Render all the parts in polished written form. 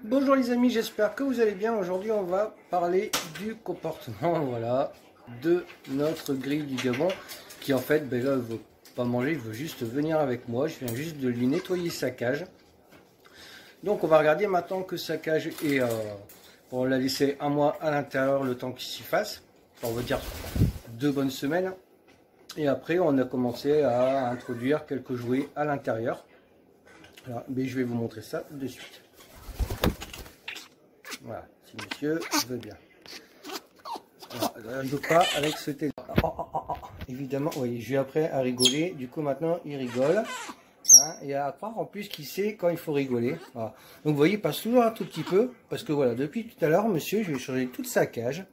Bonjour les amis, j'espère que vous allez bien. Aujourd'hui on va parler du comportement voilà, de notre grille du Gabon qui en fait là, il ne veut pas manger, il veut juste venir avec moi. Je viens juste de lui nettoyer sa cage. Donc on va regarder maintenant que sa cage est... on l'a laissé un mois à l'intérieur le temps qu'il s'y fasse. On va dire 2 bonnes semaines. Et après on a commencé à introduire quelques jouets à l'intérieur. Mais je vais vous montrer ça de suite. Voilà, si monsieur veut bien. Voilà, je joue pas avec ce téléphone. Évidemment, oui, je vais après à rigoler. Du coup, maintenant, il rigole. Hein, et à part en plus qu'il sait quand il faut rigoler. Voilà. Donc, vous voyez, il passe toujours un tout petit peu. Parce que voilà, depuis tout à l'heure, monsieur, je vais changer toute sa cage.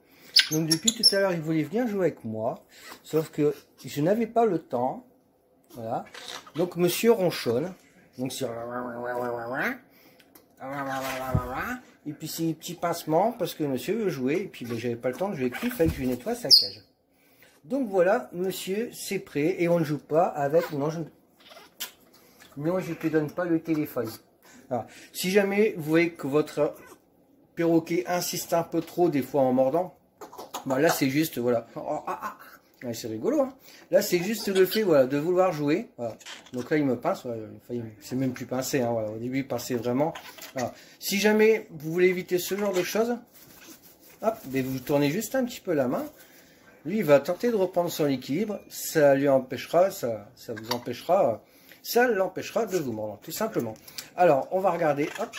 Donc, depuis tout à l'heure, il voulait venir jouer avec moi. Sauf que je n'avais pas le temps. Voilà. Donc, monsieur ronchonne. Donc, c'est... Et puis c'est des petits pincements parce que monsieur veut jouer. Et puis ben, j'avais pas le temps de jouer avec lui, il fallait que je lui nettoie sa cage. Donc voilà, monsieur, c'est prêt. Et on ne joue pas avec... Non, je ne te donne pas le téléphone. Alors, si jamais vous voyez que votre perroquet insiste un peu trop des fois en mordant, ben là c'est juste, voilà. Ouais, c'est rigolo, hein. Là c'est juste le fait voilà, de vouloir jouer. Voilà. Donc là il me pince, voilà. Enfin, c'est même plus pincé, hein, voilà. Au début il pinçait vraiment. Voilà. Si jamais vous voulez éviter ce genre de choses, hop, ben vous tournez juste un petit peu la main. Lui il va tenter de reprendre son équilibre, ça lui empêchera, ça vous empêchera, ça l'empêchera de vous mordre, tout simplement. Alors on va regarder, hop,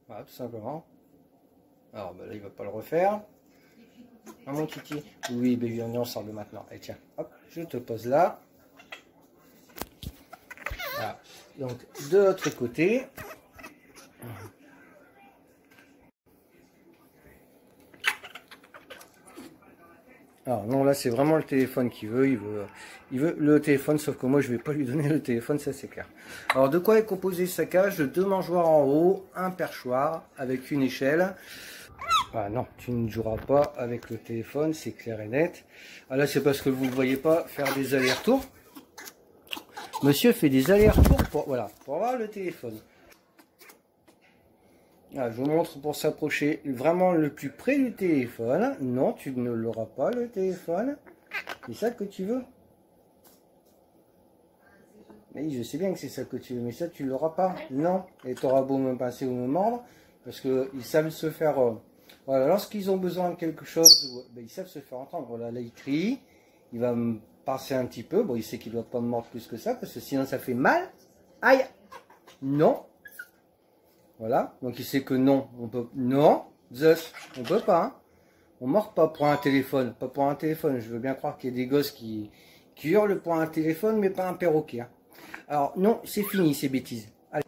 voilà, tout simplement. Alors ben là il va pas le refaire. Ah, mon kiki. Oui, baby, on est ensemble maintenant. Et tiens, hop, je te pose là. Voilà. Donc, de l'autre côté. Alors, non, là, c'est vraiment le téléphone qu'il veut. Il veut le téléphone, sauf que moi, je vais pas lui donner le téléphone, ça, c'est clair. Alors, de quoi est composée sa cage? De 2 mangeoires en haut, un perchoir avec une échelle. Ah non, tu ne joueras pas avec le téléphone, c'est clair et net. Ah là, c'est parce que vous ne voyez pas faire des allers-retours. Monsieur fait des allers-retours pour avoir le téléphone. Ah, je vous montre pour s'approcher vraiment le plus près du téléphone. Non, tu ne l'auras pas, le téléphone. C'est ça que tu veux? Oui, je sais bien que c'est ça que tu veux, mais ça, tu ne l'auras pas. Non. Et tu auras beau me passer ou me mordre, parce qu'ils savent se faire... voilà, lorsqu'ils ont besoin de quelque chose, ben, ils savent se faire entendre. Voilà, là, il crie, il va me passer un petit peu. Bon, il sait qu'il ne doit pas me mordre plus que ça, parce que sinon, ça fait mal. Aïe! Non. Voilà, donc il sait que non, on peut... Non, Zeus, on peut pas. Hein. On ne mord pas pour un téléphone. Pas pour un téléphone. Je veux bien croire qu'il y a des gosses qui hurlent pour un téléphone, mais pas un perroquet. Hein. Alors, non, c'est fini ces bêtises. Allez.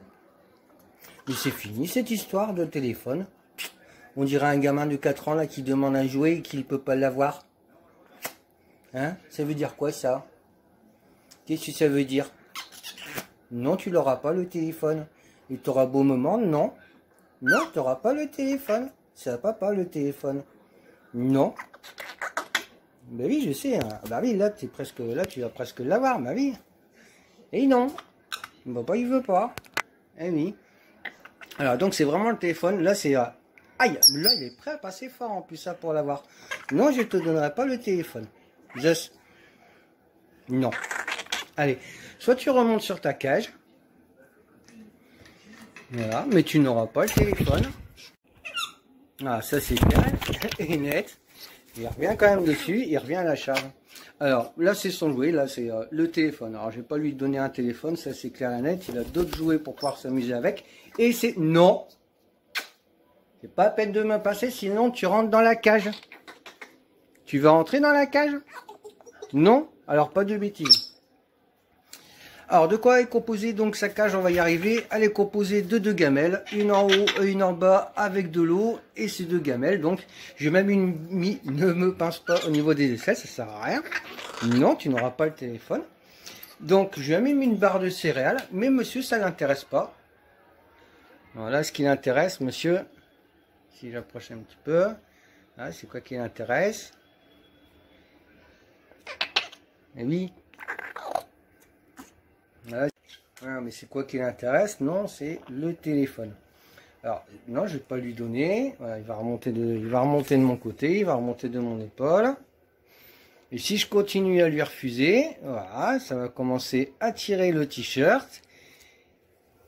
Et c'est fini cette histoire de téléphone. On dirait un gamin de 4 ans là qui demande à jouer et qui ne peut pas l'avoir. Hein? Ça veut dire quoi ça? Qu'est-ce que ça veut dire? Non, tu l'auras pas le téléphone. Et tu auras beau me mordre, non. Non, tu n'auras pas le téléphone. Ça va pas le téléphone. Non. Ben oui, je sais. Hein. Bah oui, là, là, tu vas presque l'avoir, ma vie. Et non. Papa, il veut pas. Eh oui. Alors, donc, c'est vraiment le téléphone. Là, c'est... aïe, là, il est prêt à passer fort en plus, ça, pour l'avoir. Non, je te donnerai pas le téléphone. Just. Non. Allez, soit tu remontes sur ta cage. Voilà, mais tu n'auras pas le téléphone. Ah, ça, c'est clair et net. Il revient quand même dessus, il revient à la charge. Alors, là, c'est son jouet, là, c'est le téléphone. Alors, je vais pas lui donner un téléphone, ça, c'est clair et net. Il a d'autres jouets pour pouvoir s'amuser avec. Et c'est... Non. C'est pas à peine de me passer, sinon tu rentres dans la cage. Tu veux rentrer dans la cage? Non? Alors, pas de bêtises. Alors, de quoi est composée donc sa cage? On va y arriver. Elle est composée de 2 gamelles, une en haut et une en bas avec de l'eau. Et ces 2 gamelles, donc, j'ai même mis, ne me pince pas au niveau des aisselles, ça sert à rien. Non, tu n'auras pas le téléphone. Donc, je lui ai même mis une barre de céréales, mais monsieur, ça l'intéresse pas. Voilà ce qui l'intéresse, monsieur. Si j'approche un petit peu, ah, c'est quoi qui l'intéresse? Eh oui. Voilà. Ah, mais c'est quoi qui l'intéresse? Non, c'est le téléphone. Alors, non, je vais pas lui donner. Voilà, il va remonter de mon côté, il va remonter de mon épaule. Et si je continue à lui refuser, voilà, ça va commencer à tirer le t-shirt.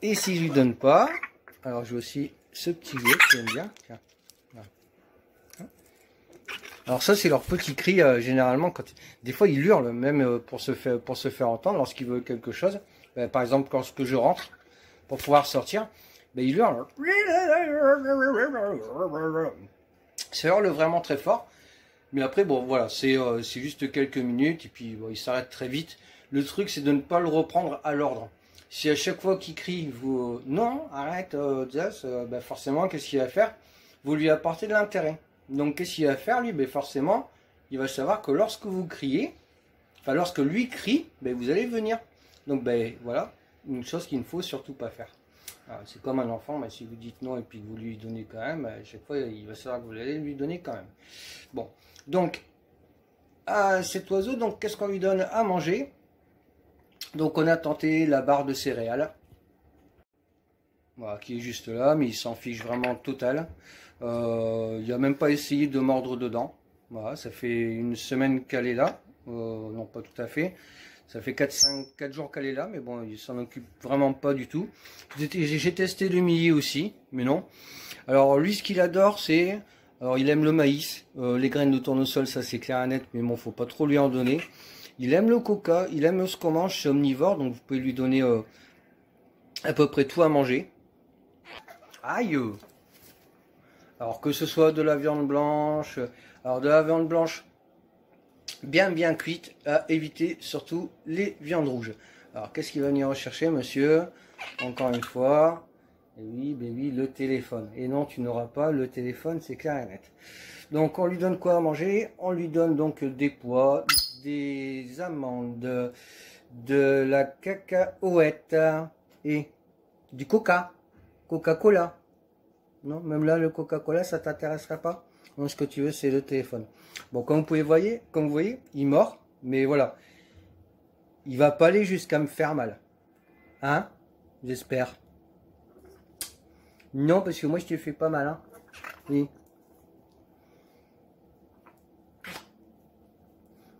Et si je lui donne pas, alors j'ai aussi ce petit jeu que j'aime bien. Tiens, voilà. Alors ça, c'est leur petit cri, généralement, des fois, il hurle, même pour se faire entendre lorsqu'il veut quelque chose. Par exemple, lorsque je rentre, pour pouvoir sortir, il hurle. Ça hurle vraiment très fort. Mais après, bon, voilà, c'est juste quelques minutes, et puis bon, il s'arrête très vite. Le truc, c'est de ne pas le reprendre à l'ordre. Si à chaque fois qu'il crie, vous non, arrête, Jazz, forcément, qu'est-ce qu'il va faire? Vous lui apportez de l'intérêt. Donc, qu'est-ce qu'il va faire, lui? Forcément, il va savoir que lorsque vous criez, enfin, lorsque lui crie, vous allez venir. Donc, voilà, une chose qu'il ne faut surtout pas faire. C'est comme un enfant, si vous dites non et puis que vous lui donnez quand même, à chaque fois, il va savoir que vous allez lui donner quand même. Bon, donc, à cet oiseau, donc, qu'est-ce qu'on lui donne à manger? Donc, on a tenté la barre de céréales. Voilà, qui est juste là, mais il s'en fiche vraiment total. Il n'a même pas essayé de mordre dedans. Voilà, ça fait une semaine qu'elle est là. Non, pas tout à fait. Ça fait 4 jours qu'elle est là, mais bon, il s'en occupe vraiment pas du tout. J'ai testé le millet aussi, mais non. Alors, lui, ce qu'il adore, c'est... Alors, il aime le maïs. Les graines de tournesol, ça, c'est clair et net, mais bon, faut pas trop lui en donner. Il aime le coca, il aime ce qu'on mange, c'est omnivore, donc vous pouvez lui donner à peu près tout à manger. Aïe! Alors que ce soit de la viande blanche, alors de la viande blanche bien cuite, à éviter surtout les viandes rouges. Alors qu'est-ce qu'il va venir rechercher, monsieur? Encore une fois, et oui, le téléphone. Et non, tu n'auras pas le téléphone, c'est clair et net. Donc on lui donne quoi à manger? On lui donne donc des pois, des amandes, de la cacahuète et du Coca-Cola. Non, même là, le Coca-Cola, ça t'intéresserait pas? Non, ce que tu veux, c'est le téléphone. Bon, comme vous voyez, il mord, mais voilà. Il va pas aller jusqu'à me faire mal. Hein? J'espère. Non, parce que moi, je te fais pas mal, hein. Oui.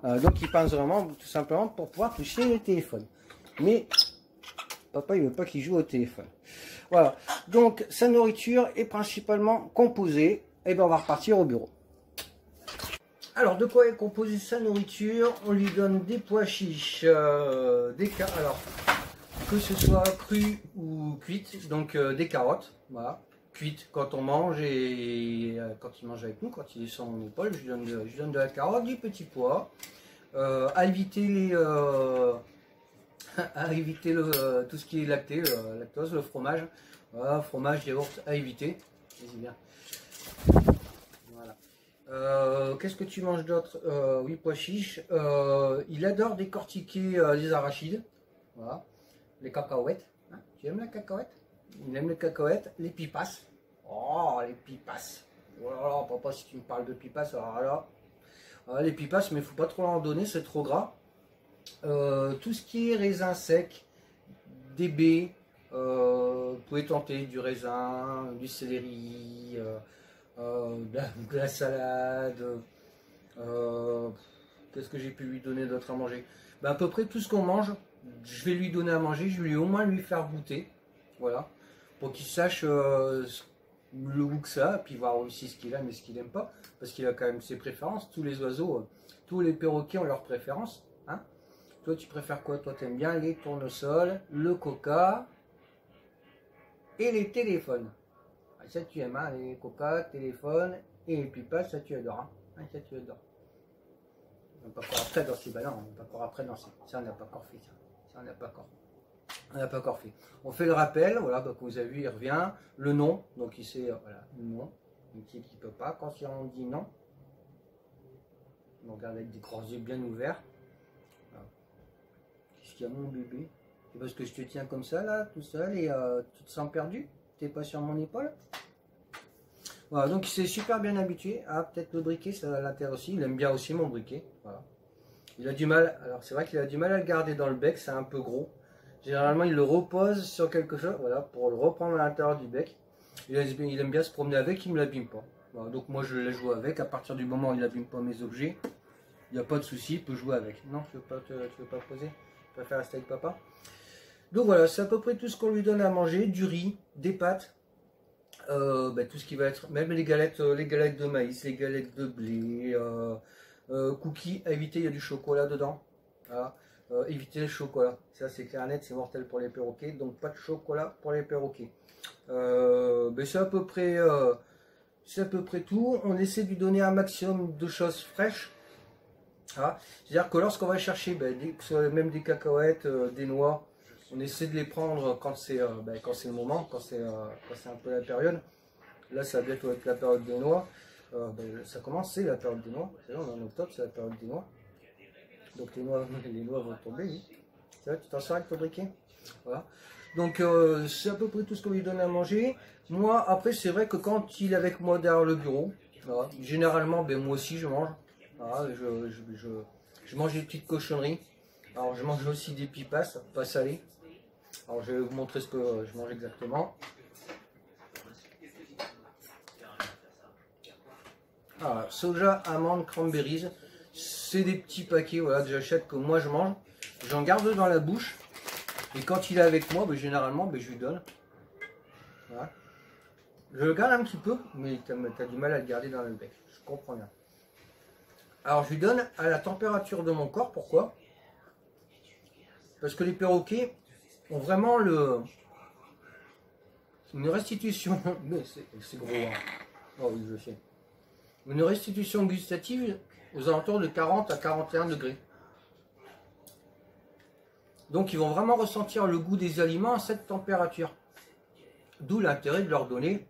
Donc, il pense vraiment, tout simplement, pour pouvoir toucher le téléphone. Mais, papa, il veut pas qu'il joue au téléphone. Voilà, donc sa nourriture est principalement composée, et on va repartir au bureau. Alors, de quoi est composée sa nourriture? On lui donne des pois chiches, alors, que ce soit cru ou cuites, donc des carottes, voilà, cuites quand on mange et quand il mange avec nous, quand il est sur mon épaule, je lui donne de la carotte, du petit pois, à éviter les... à éviter tout ce qui est lacté, lactose, le fromage. Voilà, fromage, yaourt, à éviter. Vas-y bien. Voilà. Qu'est-ce que tu manges d'autre? Oui, pois chiches. Il adore décortiquer les arachides. Voilà. Les cacahuètes. Hein, tu aimes la cacahuète? Il aime les cacahuètes. Les pipas. Oh, les pipas. Oh là là, papa, si tu me parles de pipas, alors là. Voilà, les pipas, mais il ne faut pas trop en donner, c'est trop gras. Tout ce qui est raisin sec, des baies, vous pouvez tenter du raisin, du céleri, de la salade. Qu'est-ce que j'ai pu lui donner d'autre à manger? À peu près tout ce qu'on mange, je vais lui donner à manger, je vais au moins lui faire goûter. Voilà, pour qu'il sache le goût que ça, puis voir aussi ce qu'il aime et ce qu'il n'aime pas, parce qu'il a quand même ses préférences. Tous les oiseaux, tous les perroquets ont leurs préférences. Hein. Toi, tu préfères quoi? Toi, tu aimes bien les tournesols, le coca et les téléphones. Ah, ça, tu aimes, hein, les coca, téléphones et les pipas, ça, tu adores. Hein. Ça, tu adores. On n'est pas encore après dans ces ballons, on n'est pas encore après dans ces... Ça, on n'a pas encore fait, ça. Ça, on n'a pas encore. On n'a pas encore fait. On fait le rappel, voilà, donc vous avez vu, il revient. Le nom, donc il sait, voilà, le nom. Il sait qu'il ne peut pas. Quand on dit non, on regarde avec des grands yeux bien ouverts. Qu'est-ce qu'il y a, mon bébé? C'est parce que je te tiens comme ça, là, tout seul, et tu te sens perdu? Tu n'es pas sur mon épaule? Voilà, donc il s'est super bien habitué. Ah, peut-être le briquet, ça l'intéresse aussi. Il aime bien aussi mon briquet. Voilà. Il a du mal, alors c'est vrai qu'il a du mal à le garder dans le bec, c'est un peu gros. Généralement, il le repose sur quelque chose, voilà, pour le reprendre à l'intérieur du bec. Il aime bien se promener avec, il ne me l'abîme pas. Voilà, donc moi je le laisse jouer avec, à partir du moment où il n'abîme pas mes objets, il n'y a pas de souci, il peut jouer avec. Non, tu veux pas poser? Tu préfères rester avec papa? Donc voilà, c'est à peu près tout ce qu'on lui donne à manger, du riz, des pâtes, tout ce qui va être, même les galettes de maïs, les galettes de blé, cookies, à éviter, il y a du chocolat dedans. Voilà. Éviter le chocolat, ça c'est clair et net, c'est mortel pour les perroquets, donc pas de chocolat pour les perroquets. C'est à peu près tout. On essaie de lui donner un maximum de choses fraîches. Ah, c'est-à-dire que lorsqu'on va chercher même des cacahuètes, des noix, on essaie de les prendre quand c'est le moment, quand c'est un peu la période. Là, ça va bientôt être la période des noix. Ça commence, c'est la période des noix. Là, on est en octobre, c'est la période des noix. Donc les noix vont tomber, oui. C'est vrai, tu t'en sers avec ton briquet. Voilà. Donc c'est à peu près tout ce qu'on lui donne à manger. Moi, après, c'est vrai que quand il est avec moi derrière le bureau, voilà, généralement, moi aussi je mange. Voilà, je mange des petites cochonneries. Alors je mange aussi des pipas, pas salées. Alors je vais vous montrer ce que je mange exactement. Alors, soja, amandes, cranberries. C'est des petits paquets voilà, que j'achète, que moi je mange. J'en garde dans la bouche. Et quand il est avec moi, généralement, je lui donne. Voilà. Je le garde un petit peu, mais tu as du mal à le garder dans le bec. Je comprends bien. Alors je lui donne à la température de mon corps. Pourquoi? Parce que les perroquets ont vraiment une restitution. Mais c'est gros. Hein. Oh oui, je sais. Une restitution gustative aux alentours de 40 à 41 degrés. Donc ils vont vraiment ressentir le goût des aliments à cette température. D'où l'intérêt de leur donner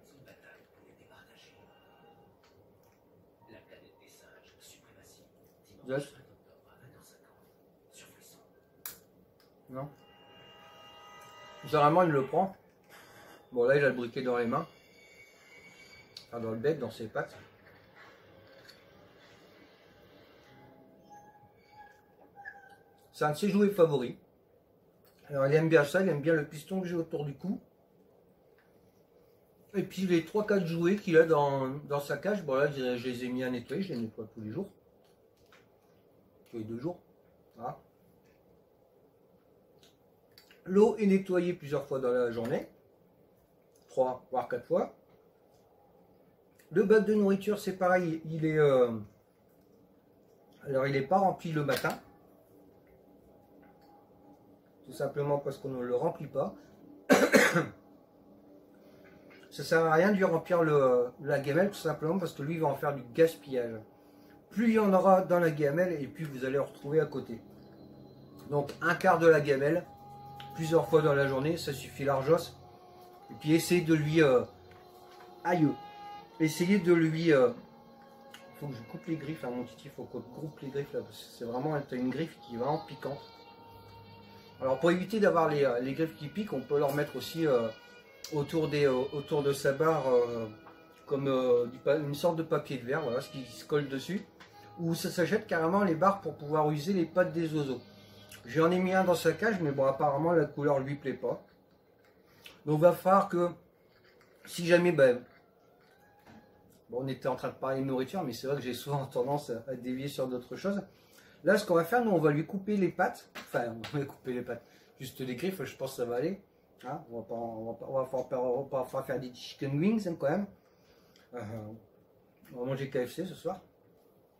non. Généralement il le prend. Bon là il a le briquet dans les mains. Enfin dans le bec, dans ses pattes. C'est un de ses jouets favoris. Alors il aime bien ça, il aime bien le piston que j'ai autour du cou. Et puis les 3-4 jouets qu'il a dans sa cage, bon là je les ai mis à nettoyer, je les nettoie tous les jours. Tous les 2 jours. Voilà. L'eau est nettoyée plusieurs fois dans la journée. 3 voire 4 fois. Le bac de nourriture c'est pareil, il est alors il n'est pas rempli le matin. Tout simplement parce qu'on ne le remplit pas. Ça sert à rien de lui remplir la gamelle, tout simplement parce que lui il va en faire du gaspillage. Plus il y en aura dans la gamelle, et puis vous allez en retrouver à côté. Donc un quart de la gamelle, plusieurs fois dans la journée, ça suffit largement. Et puis essayez de lui... essayez de lui... faut que je coupe les griffes, hein, mon titi, il faut qu'on coupe les griffes là, parce que c'est vraiment une griffe qui est vraiment piquante. Alors pour éviter d'avoir les griffes qui piquent, on peut leur mettre aussi autour de sa barre comme une sorte de papier de verre, voilà, ce qui se colle dessus. Ou ça s'achète carrément les barres pour pouvoir user les pattes des oiseaux. J'en ai mis un dans sa cage, mais bon apparemment la couleur lui plaît pas. Donc il va falloir que si jamais on était en train de parler de nourriture, mais c'est vrai que j'ai souvent tendance à dévier sur d'autres choses. Là, ce qu'on va faire, nous, on va lui couper les pattes. Enfin, on va lui couper les pattes. Juste les griffes, je pense que ça va aller. Hein, on va pas faire des chicken wings, hein, quand même. On va manger KFC ce soir.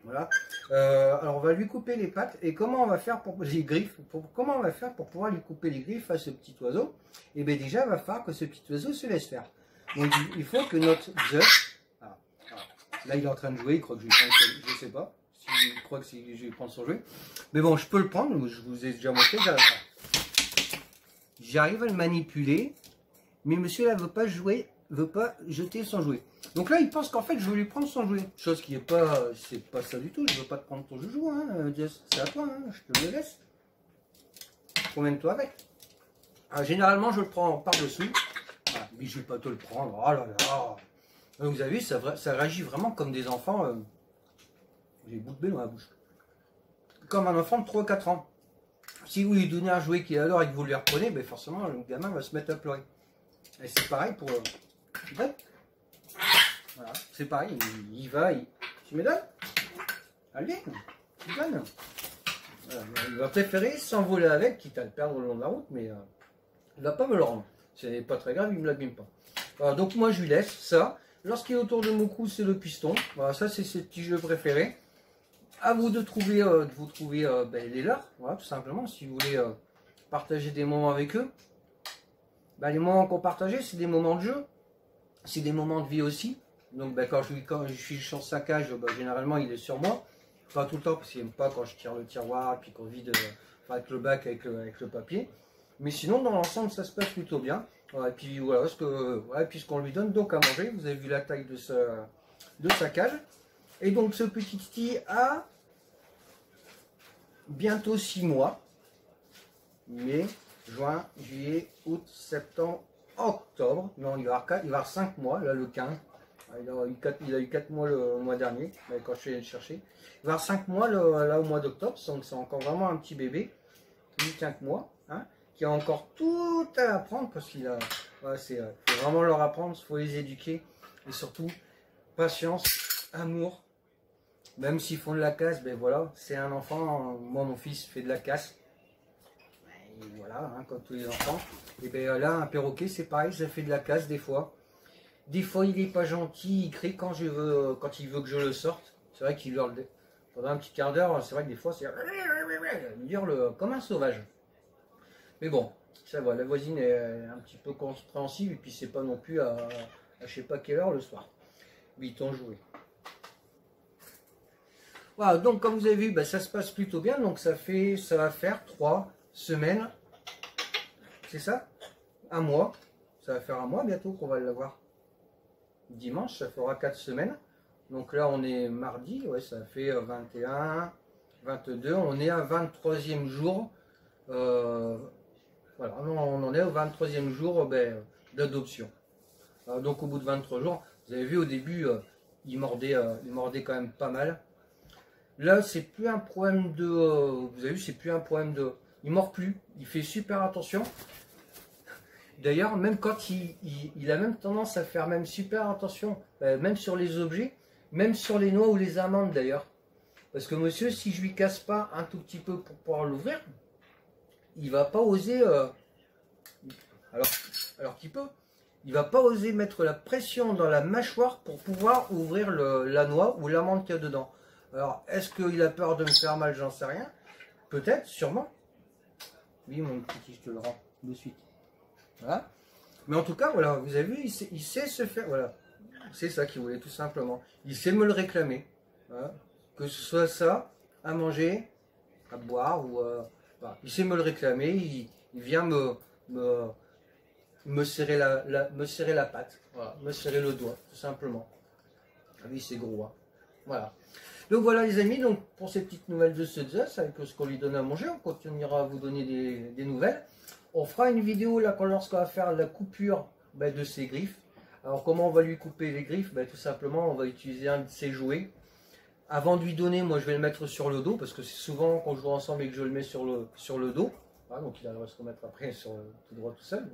Voilà. Alors, on va lui couper les pattes. Et comment on va faire pour les griffes? Comment on va faire pour pouvoir lui couper les griffes à ce petit oiseau? Et bien déjà, il va falloir que ce petit oiseau se laisse faire. Donc, il faut que notre œuf... Là, il est en train de jouer. Il croit que je vais prendre... Je sais pas. Je crois que je vais prendre son jouet. Mais bon, je peux le prendre. Je vous ai déjà montré. J'arrive à le manipuler. Mais monsieur là veut pas jouer. Veut pas jeter son jouet. Donc là, il pense qu'en fait, je veux lui prendre son jouet. Chose qui est pas... C'est pas ça du tout. Je veux pas te prendre ton joujou. Hein, Jess. C'est à toi. Hein, je te le laisse. Promène-toi avec. Alors, généralement, je le prends par-dessous. Ah, mais je vais pas te le prendre. Oh là là. Donc, vous avez vu, ça réagit vraiment comme des enfants... J'ai bout de bée dans la bouche. Comme un enfant de 3-4 ans. Si vous lui donnez un jouet qu'il adore et que vous lui reprenez, forcément le gamin va se mettre à pleurer. Et c'est pareil Donne. Voilà, c'est pareil, il va, tu me donnes? Allez, tu donnes. Voilà, il va préférer s'envoler avec, quitte à le perdre le long de la route, mais il va pas me le rendre. C'est pas très grave, il me l'abîme pas. Voilà, donc moi je lui laisse ça. Lorsqu'il est autour de mon cou, c'est le piston. Voilà, ça c'est ses petits jeux préférés. À vous de trouver, les leurs, voilà, tout simplement, si vous voulez partager des moments avec eux. Les moments qu'on partageait, c'est des moments de jeu, c'est des moments de vie aussi. Donc quand je suis sur sa cage, généralement il est sur moi. Pas tout le temps, parce qu'il n'aime pas quand je tire le tiroir, puis qu'on vide avec le bac, avec le papier. Mais sinon, dans l'ensemble, ça se passe plutôt bien. Voilà, et puis voilà, puisqu'on lui donne donc à manger, vous avez vu la taille de sa cage. Et donc ce petit titi a bientôt 6 mois. Mai, juin, juillet, août, septembre, octobre. Non, il va avoir 5 mois, là le 15. Il a eu 4 mois le mois dernier, quand je suis allé le chercher. Il va avoir 5 mois là au mois d'octobre, donc c'est encore vraiment un petit bébé, 5 mois, hein, qui a encore tout à apprendre, parce qu'il a, faut vraiment leur apprendre, il faut les éduquer, et surtout, patience, amour, même s'ils font de la casse, ben voilà, c'est un enfant, moi mon fils fait de la casse, et voilà, hein, comme tous les enfants, et bien là, un perroquet, c'est pareil, ça fait de la casse des fois. Des fois, il n'est pas gentil, il crie quand il veut que je le sorte. C'est vrai qu'il hurle pendant un petit quart d'heure. C'est vrai que des fois, il hurle comme un sauvage. Mais bon, ça va. La voisine est un petit peu compréhensive et puis c'est pas non plus à je sais pas quelle heure le soir. 8 ans joué. Voilà. Donc, comme vous avez vu, ça se passe plutôt bien. Donc, ça va faire 3 semaines. C'est ça? Un mois. Ça va faire un mois bientôt qu'on va l'avoir. Dimanche, ça fera 4 semaines. Donc là, on est mardi, ouais, ça fait 21, 22. On est à 23e jour. Voilà, on en est au 23e jour d'adoption. Donc au bout de 23 jours, vous avez vu au début, il mordait quand même pas mal. Là, c'est plus un problème de... vous avez vu, c'est plus un problème de... Il mord plus, il fait super attention. D'ailleurs, même quand il a même tendance à faire même super attention, même sur les objets, même sur les noix ou les amandes d'ailleurs. Parce que monsieur, si je lui casse pas un tout petit peu pour pouvoir l'ouvrir, il va pas oser, alors qu'il peut, il va pas oser mettre la pression dans la mâchoire pour pouvoir ouvrir la noix ou l'amande qu'il y a dedans. Alors, est-ce qu'il a peur de me faire mal? J'en sais rien. Peut-être, sûrement. Oui, mon petit, je te le rends de suite. Voilà. Mais en tout cas, voilà, vous avez vu, il sait se faire, voilà. C'est ça qu'il voulait, tout simplement. Il sait me le réclamer. Voilà. Que ce soit ça, à manger, à boire, ou voilà. Il sait me le réclamer, il vient me serrer me serrer la patte, voilà. Me serrer le doigt, tout simplement. Ah oui, c'est gros, hein. Voilà. Donc voilà les amis, donc pour ces petites nouvelles de ce Zeus, avec ce qu'on lui donne à manger, on continuera à vous donner des nouvelles. On fera une vidéo là lorsqu'on va faire la coupure de ses griffes. Alors comment on va lui couper les griffes? Tout simplement on va utiliser un de ses jouets. Avant de lui donner, moi je vais le mettre sur le dos, parce que c'est souvent qu'on joue ensemble et que je le mets sur le dos. Voilà, donc il va se remettre après tout droit tout seul,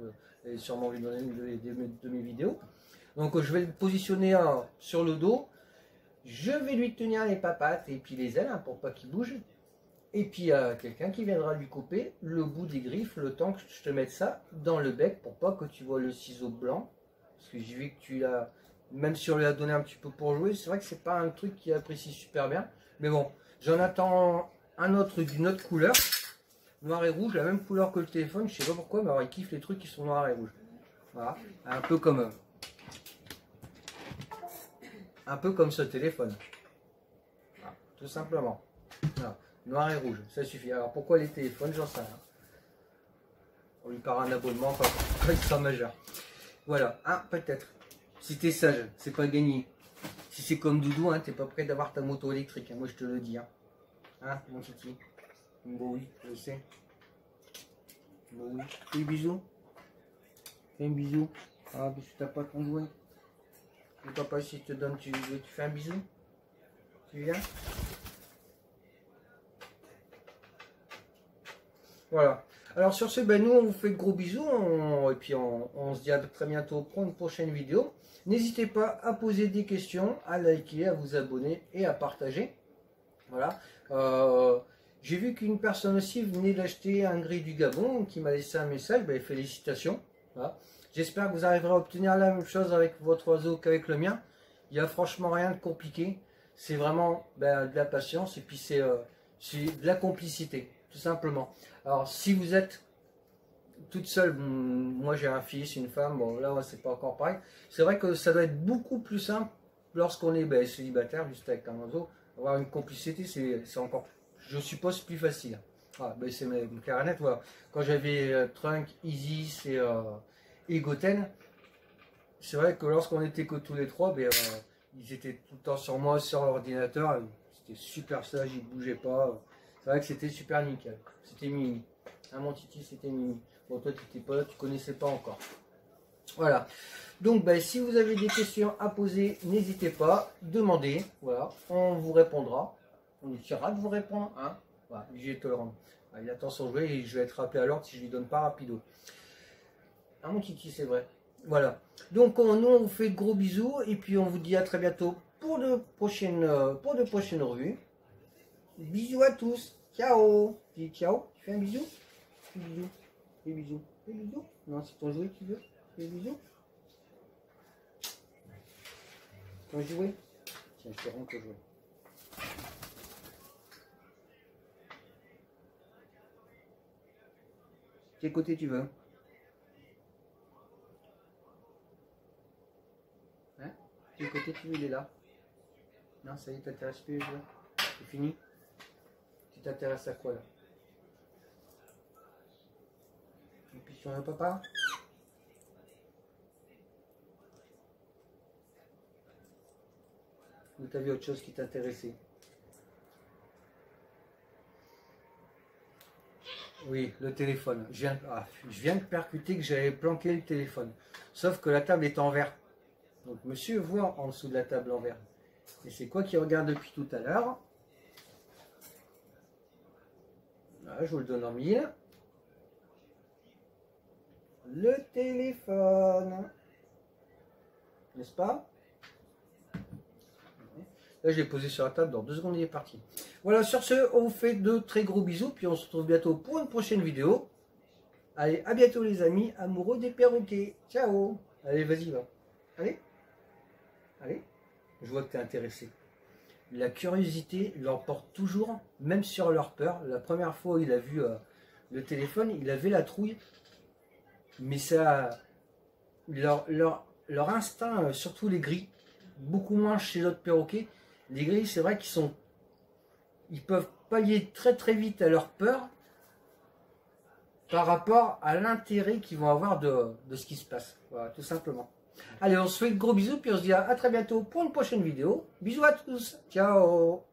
et sûrement lui donner une de mes vidéos. Donc je vais le positionner sur le dos. Je vais lui tenir les papates et puis les ailes, hein, pour pas qu'il bouge. Et puis il y a quelqu'un qui viendra lui couper le bout des griffes le temps que je te mette ça dans le bec pour pas que tu vois le ciseau blanc. Parce que j'ai vu que tu l'as, même si on lui a donné un petit peu pour jouer, c'est vrai que c'est pas un truc qu'il apprécie super bien. Mais bon, j'en attends un autre d'une autre couleur, noir et rouge, la même couleur que le téléphone. Je sais pas pourquoi, mais alors il kiffe les trucs qui sont noirs et rouges. Voilà, un peu comme ce téléphone. Voilà, tout simplement. Voilà. Noir et rouge, ça suffit. Alors pourquoi les téléphones, j'en sais rien. On lui part un abonnement quand il sera majeur. Voilà, peut-être. Si t'es sage, c'est pas gagné. Si c'est comme Doudou, hein, t'es pas prêt d'avoir ta moto électrique, hein, moi je te le dis. Hein, mon kiki. Bon oui, je sais. Bon oui. Fais un bisou. Fais un bisou. Ah, parce que t'as pas ton jouet. Le papa, si te donne, tu fais un bisou. Tu viens? Voilà. Alors sur ce, ben, nous on vous fait de gros bisous, et puis on se dit à très bientôt pour une prochaine vidéo. N'hésitez pas à poser des questions, à liker, à vous abonner et à partager. Voilà. J'ai vu qu'une personne aussi venait d'acheter un gris du Gabon qui m'a laissé un message. Ben, félicitations. Voilà. J'espère que vous arriverez à obtenir la même chose avec votre oiseau qu'avec le mien. Il n'y a franchement rien de compliqué. C'est vraiment ben, de la patience et puis c'est de la complicité, tout simplement. Alors si vous êtes toute seule, moi j'ai un fils, une femme, bon là c'est pas encore pareil. C'est vrai que ça doit être beaucoup plus simple lorsqu'on est ben, célibataire, juste avec un oiseau. Avoir une complicité, c'est encore, je suppose, plus facile. Voilà, ben, c'est clair et net. Voilà. Quand j'avais Trunk, Isis et Goten, c'est vrai que lorsqu'on était que tous les trois, ben, ils étaient tout le temps sur moi, sur l'ordinateur. C'était super sage, ils ne bougeaient pas. C'est vrai que c'était super nickel. C'était Mimi. Hein, mon Titi, c'était Mimi. Bon, toi, tu n'étais pas là, tu ne connaissais pas encore. Voilà. Donc, ben, si vous avez des questions à poser, n'hésitez pas. Demandez. Voilà. On vous répondra. On essaiera de vous répondre. Hein. Voilà. J'ai tolérant. Il attend son jouet et je vais être rappelé à l'ordre si je ne lui donne pas rapido. Hein, mon Titi, c'est vrai. Voilà. Donc, nous, on vous fait de gros bisous. Et puis, on vous dit à très bientôt pour de prochaines revues. Bisous à tous. Ciao. Dis ciao. Tu fais un bisou? Fais bisous. Fais bisous. Fais bisous. Non, c'est ton jouet que tu veux. Fais bisous. Ton jouet. Tiens, je te rends ton jouet. Quel côté tu veux? Hein? Quel côté tu veux? Il est là. Non, ça y est, t'intéresses plus les jouets. C'est fini. Tu t'intéresses à quoi là? Et puis sur le papa. Ou t'as vu autre chose qui t'intéressait? Oui, le téléphone. Je viens de percuter que j'avais planqué le téléphone. Sauf que la table est en verre. Donc monsieur voit en dessous de la table en verre. Et c'est quoi qui regarde depuis tout à l'heure? Voilà, je vous le donne en mille. Le téléphone. N'est-ce pas? Là, je l'ai posé sur la table, dans 2 secondes, il est parti. Voilà, sur ce, on vous fait de très gros bisous, puis on se retrouve bientôt pour une prochaine vidéo. Allez, à bientôt les amis, amoureux des perroquets. Ciao. Allez, vas-y, va. Allez. Allez. Je vois que tu es intéressé. La curiosité l'emporte toujours, même sur leur peur. La première fois où il a vu le téléphone, il avait la trouille. Mais ça, leur instinct, surtout les gris, beaucoup moins chez l'autre perroquet. Les gris, c'est vrai ils peuvent pallier très très vite à leur peur par rapport à l'intérêt qu'ils vont avoir de ce qui se passe. Voilà, tout simplement. Allez, on se fait de gros bisous, puis on se dit à très bientôt pour une prochaine vidéo. Bisous à tous. Ciao.